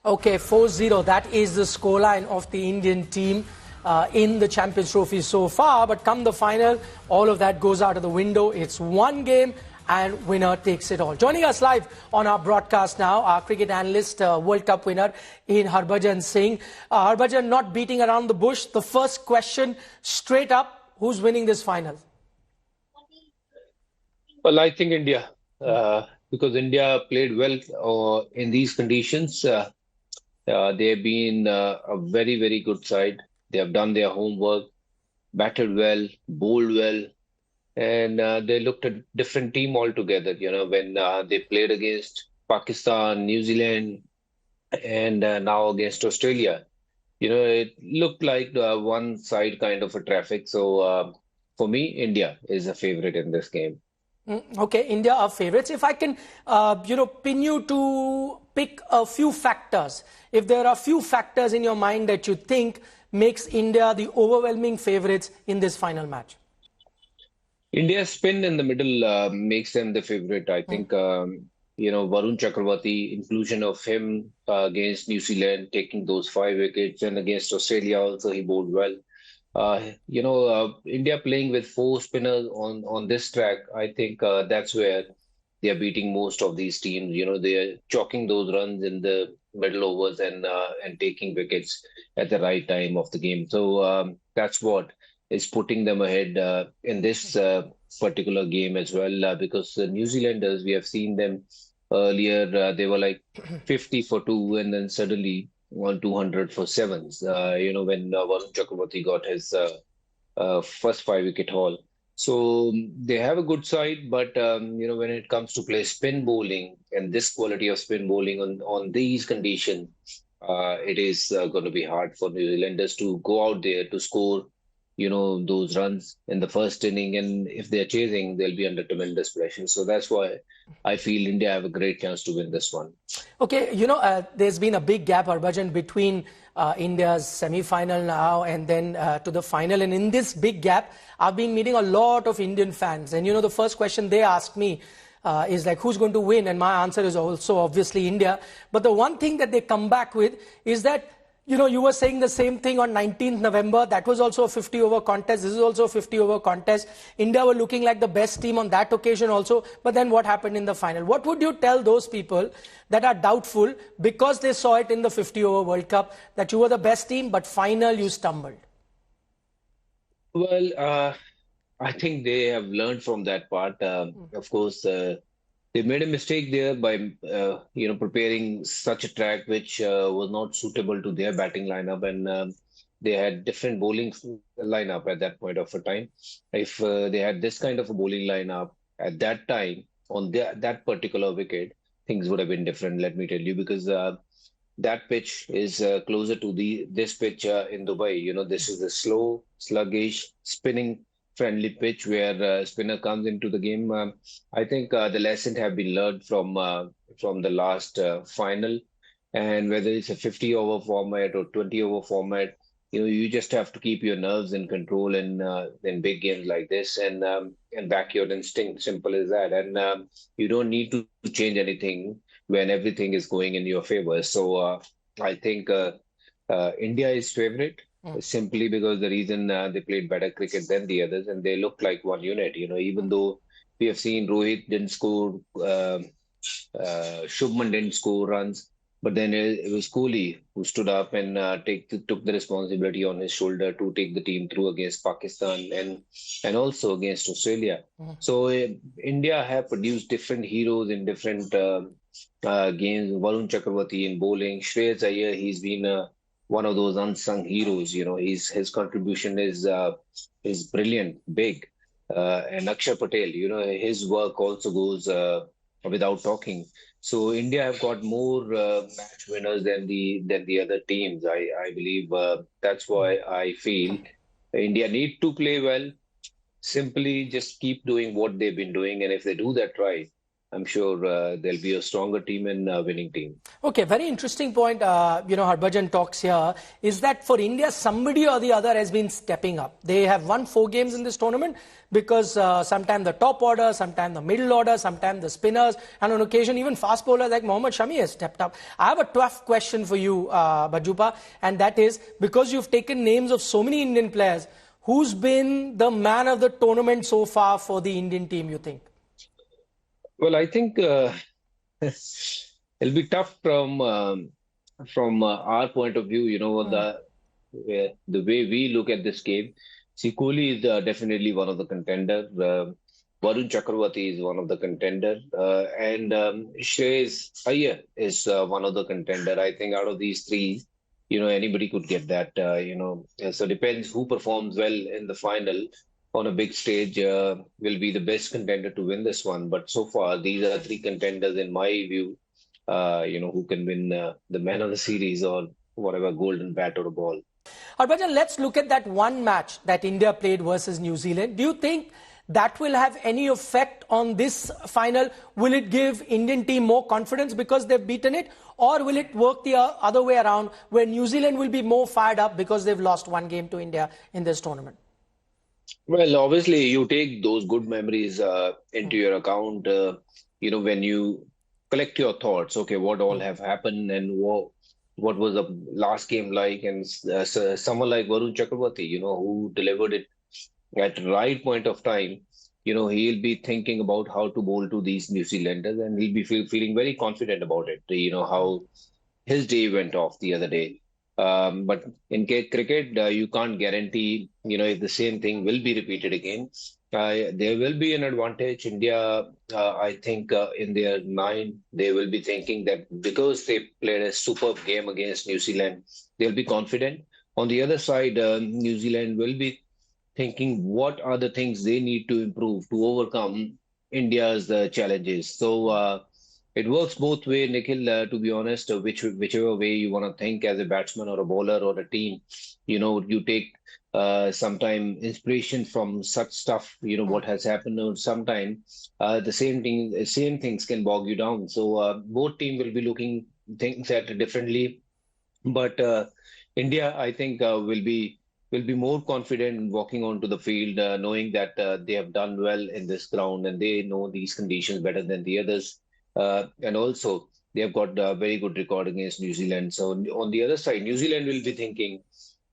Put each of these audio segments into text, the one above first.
Okay, 4-0. That is the scoreline of the Indian team in the Champions Trophy so far. But come the final, all of that goes out of the window. It's one game and winner takes it all. Joining us live on our broadcast now, our cricket analyst, World Cup winner in Harbhajan Singh. Harbhajan, not beating around the bush. The first question straight up, who's winning this final? Well, I think India, because India played well in these conditions. They have been a very, very good side. They have done their homework, batted well, bowled well, and they looked a different team altogether. You know, when they played against Pakistan, New Zealand, and now against Australia, you know, it looked like one side kind of a traffic. So for me, India is a favorite in this game. Okay, India are favourites. If I can, pin you to pick a few factors. If there are a few factors in your mind that you think makes India the overwhelming favourites in this final match. India's spin in the middle makes them the favorite. I think, Varun Chakravarti, inclusion of him against New Zealand, taking those 5 wickets, and against Australia also he bowled well. India playing with 4 spinners on this track, I think that's where they are beating most of these teams. You know, they are chalking those runs in the middle overs and taking wickets at the right time of the game. So that's what is putting them ahead in this particular game as well. Because the New Zealanders, we have seen them earlier, they were like 50 for 2, and then suddenly on 200 for 7s, when Varun Chakravarti got his first 5-wicket haul. So they have a good side, but, when it comes to play spin bowling and this quality of spin bowling on these conditions, it is going to be hard for New Zealanders to go out there to score, those runs in the first inning. And if they're chasing, they'll be under tremendous pressure. So that's why I feel India have a great chance to win this one. Okay, there's been a big gap, Harbhajan, between India's semi-final now and then to the final. And in this big gap, I've been meeting a lot of Indian fans. And, the first question they ask me is like, who's going to win? And my answer is also obviously India. But the one thing that they come back with is that, you were saying the same thing on 19th November. That was also a 50-over contest. This is also a 50-over contest. India were looking like the best team on that occasion also. But then what happened in the final? What would you tell those people that are doubtful because they saw it in the 50-over World Cup that you were the best team, but final you stumbled? Well, I think they have learned from that part. Of course, they made a mistake there by, preparing such a track which was not suitable to their batting lineup, and they had different bowling lineup at that point of a time. If they had this kind of a bowling lineup at that time on that particular wicket, things would have been different. Let me tell you, because that pitch is closer to this pitch in Dubai. This is a slow, sluggish, spinning friendly pitch where spinner comes into the game. I think the lesson have been learned from the last final, and whether it's a 50-over format or 20-over format, you just have to keep your nerves in control in big games like this, and back your instinct. Simple as that. And you don't need to change anything when everything is going in your favor. So I think India is favorite. Simply because the reason they played better cricket than the others, and they look like one unit. Even though we have seen Rohit didn't score, Shubman didn't score runs, but then it was Kohli who stood up and took the responsibility on his shoulder to take the team through against Pakistan and also against Australia. So India have produced different heroes in different games. Varun Chakravarti in bowling, Shreyas Iyer, he's been one of those unsung heroes. His contribution is brilliant, big. And Akshar Patel, his work also goes without talking. So India have got more match winners than the other teams. I believe that's why I feel India need to play well. Simply just keep doing what they've been doing, and if they do that right, I'm sure there'll be a stronger team and a winning team. Okay, very interesting point, Harbhajan talks here, is that for India, somebody or the other has been stepping up. They have won 4 games in this tournament because sometimes the top order, sometimes the middle order, sometimes the spinners, and on occasion even fast bowlers like Mohammed Shami has stepped up. I have a tough question for you, Bajupa, and that is, because you've taken names of so many Indian players, who's been the man of the tournament so far for the Indian team, you think? Well, I think it'll be tough from our point of view. The way we look at this game. See, Kohli is definitely one of the contenders. Varun Chakravarti is one of the contenders, and Shreyas Iyer is one of the contender. I think out of these three, anybody could get that. So depends who performs well in the final on a big stage will be the best contender to win this one. But so far, these are three contenders in my view. Who can win the man of the series or whatever golden bat or a ball. Harbhajan, let's look at that one match that India played versus New Zealand. Do you think that will have any effect on this final? Will it give Indian team more confidence because they've beaten it? Or will it work the other way around where New Zealand will be more fired up because they've lost 1 game to India in this tournament? Well, obviously, you take those good memories into your account, when you collect your thoughts. Okay, what all have happened and what was the last game like? And someone like Varun Chakravarti, who delivered it at the right point of time, he'll be thinking about how to bowl to these New Zealanders and he'll be feeling very confident about it. How his day went off the other day. But in cricket, you can't guarantee, if the same thing will be repeated again. There will be an advantage. India, I think, in their mind, they will be thinking that because they played a superb game against New Zealand, they'll be confident. On the other side, New Zealand will be thinking what are the things they need to improve to overcome India's challenges. So it works both way, Nikhil, to be honest, whichever way you want to think as a batsman or a bowler or a team, you take sometime inspiration from such stuff, what has happened, or sometime the same things can bog you down. So both team will be looking things at differently, but India, I think, will be more confident in walking onto the field, knowing that they have done well in this ground and they know these conditions better than the others. And also, they have got a very good record against New Zealand. So on the other side, New Zealand will be thinking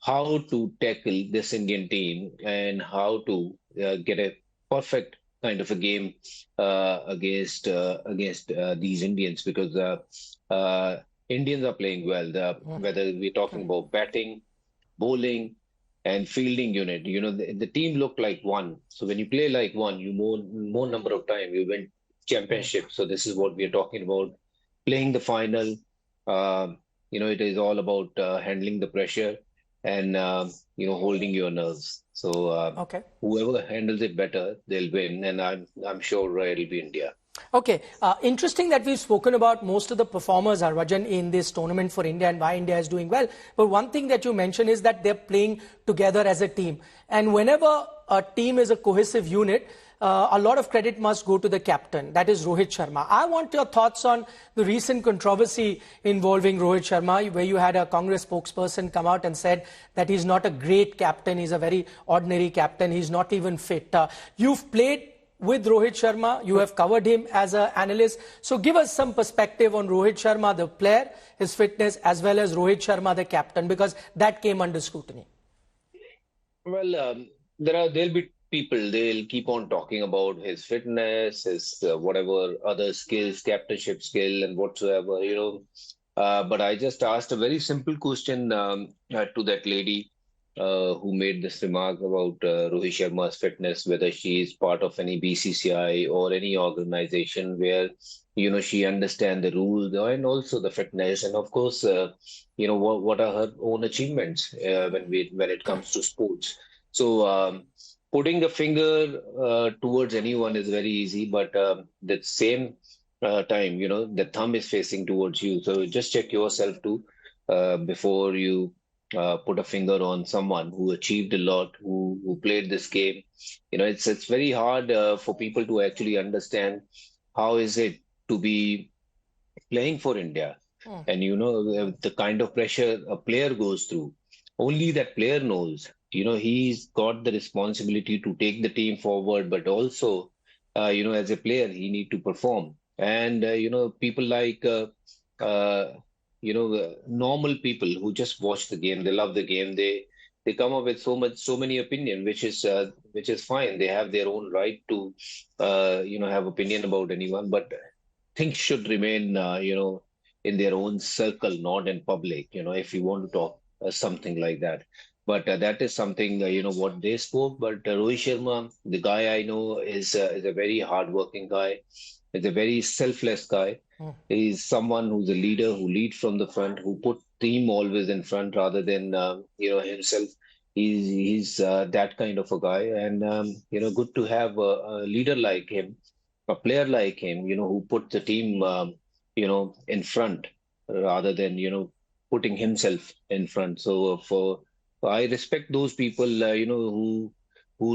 how to tackle this Indian team and how to get a perfect kind of a game against these Indians because Indians are playing well. Whether we're talking about batting, bowling, and fielding unit, the team look like one. So when you play like one, you more number of time you win championship. So this is what we are talking about. Playing the final, it is all about handling the pressure and holding your nerves. So whoever handles it better, they'll win, and I'm sure it'll be India. Okay, interesting that we've spoken about most of the performers, Harbhajan, in this tournament for India and why India is doing well. But one thing that you mentioned is that they're playing together as a team. And whenever a team is a cohesive unit, a lot of credit must go to the captain, that is Rohit Sharma. I want your thoughts on the recent controversy involving Rohit Sharma, where you had a Congress spokesperson come out and said that he's not a great captain, he's a very ordinary captain, he's not even fit. You've played with Rohit Sharma, you have covered him as an analyst. So give us some perspective on Rohit Sharma, the player, his fitness, as well as Rohit Sharma, the captain, because that came under scrutiny. Well, there'll be people, they'll keep on talking about his fitness, his whatever other skills, captainship skill and whatsoever, But I just asked a very simple question to that lady who made this remark about Rohit Sharma's fitness, whether she is part of any BCCI or any organization where, she understands the rules and also the fitness. And of course, what are her own achievements when it comes to sports. So putting a finger towards anyone is very easy, but the same time, the thumb is facing towards you. So just check yourself too before you put a finger on someone who achieved a lot, who played this game. It's very hard for people to actually understand how is it to be playing for India. And the kind of pressure a player goes through, only that player knows. He's got the responsibility to take the team forward, but also, as a player, he need to perform. And people like normal people who just watch the game, they love the game. They come up with so many opinion, which is fine. They have their own right to have opinion about anyone, but things should remain, in their own circle, not in public, if you want to talk something like that. But that is something, what they spoke. But Rohit Sharma, the guy I know, is a very hardworking guy, is a very selfless guy. He's someone who's a leader who leads from the front, who put team always in front rather than, himself. He's that kind of a guy, and good to have a leader like him, a player like him, who put the team, in front rather than, putting himself in front. So I respect those people, who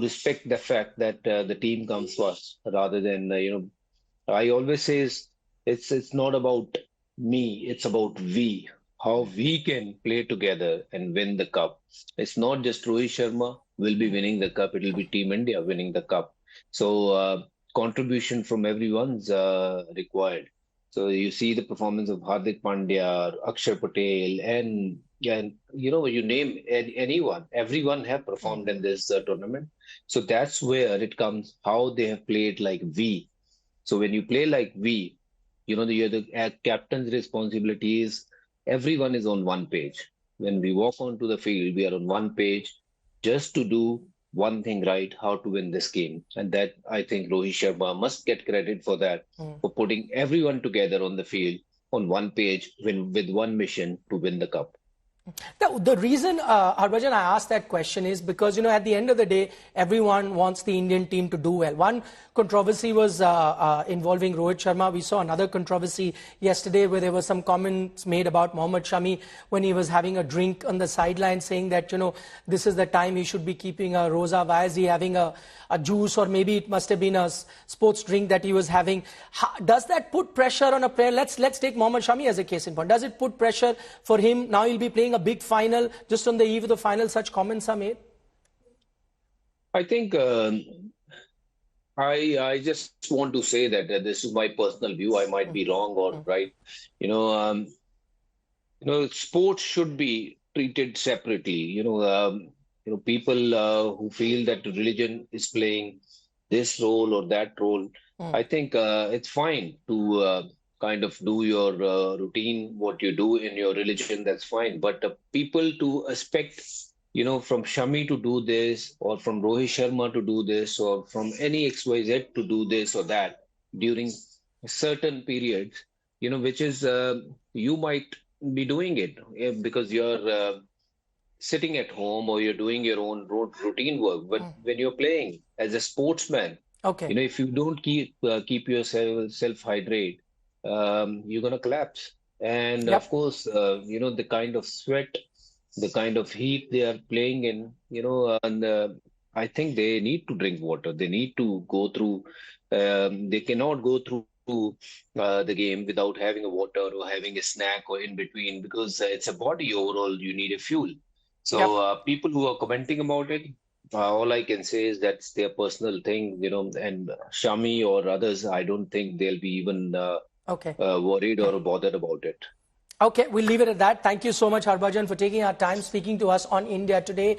respect the fact that the team comes first rather than, I always say it's not about me, it's about we, how we can play together and win the cup. It's not just Rohit Sharma will be winning the cup, it'll be Team India winning the cup. So contribution from everyone's required. So you see the performance of Hardik Pandya, Akshar Patel, and you name anyone, everyone have performed in this tournament. So that's where it comes how they have played like we. So when you play like we, the captain's responsibility is everyone is on one page. When we walk onto the field, we are on one page just to do one thing right, how to win this game. And that I think Rohit Sharma must get credit for that, for putting everyone together on the field on one page with one mission to win the cup. The reason, Harbhajan, I asked that question is because, at the end of the day, everyone wants the Indian team to do well. One controversy was involving Rohit Sharma. We saw another controversy yesterday where there were some comments made about Mohammed Shami when he was having a drink on the sideline saying that, this is the time he should be keeping a roza. Why is he having a juice, or maybe it must have been a sports drink that he was having? Does that put pressure on a player? Let's take Mohammed Shami as a case in point. Does it put pressure for him? Now he'll be playing a big final, just on the eve of the final, such comments are made? I think I just want to say that this is my personal view. I might be wrong or right. Sports should be treated separately. People who feel that religion is playing this role or that role. I think it's fine to kind of do your routine, what you do in your religion, that's fine. But people to expect, from Shami to do this, or from Rohit Sharma to do this, or from any XYZ to do this or that during certain periods, which is you might be doing it because you're sitting at home or you're doing your own routine work. But when you're playing as a sportsman, if you don't keep yourself hydrated, you're going to collapse. And of course, the kind of sweat, the kind of heat they are playing in, and I think they need to drink water. They need to go through, they cannot go through the game without having a water or having a snack or in between, because it's a body overall, you need a fuel. So people who are commenting about it, all I can say is that's their personal thing, and Shami or others, I don't think they'll be even worried or bothered about it. Okay, we'll leave it at that. Thank you so much, Harbhajan, for taking our time speaking to us on India Today.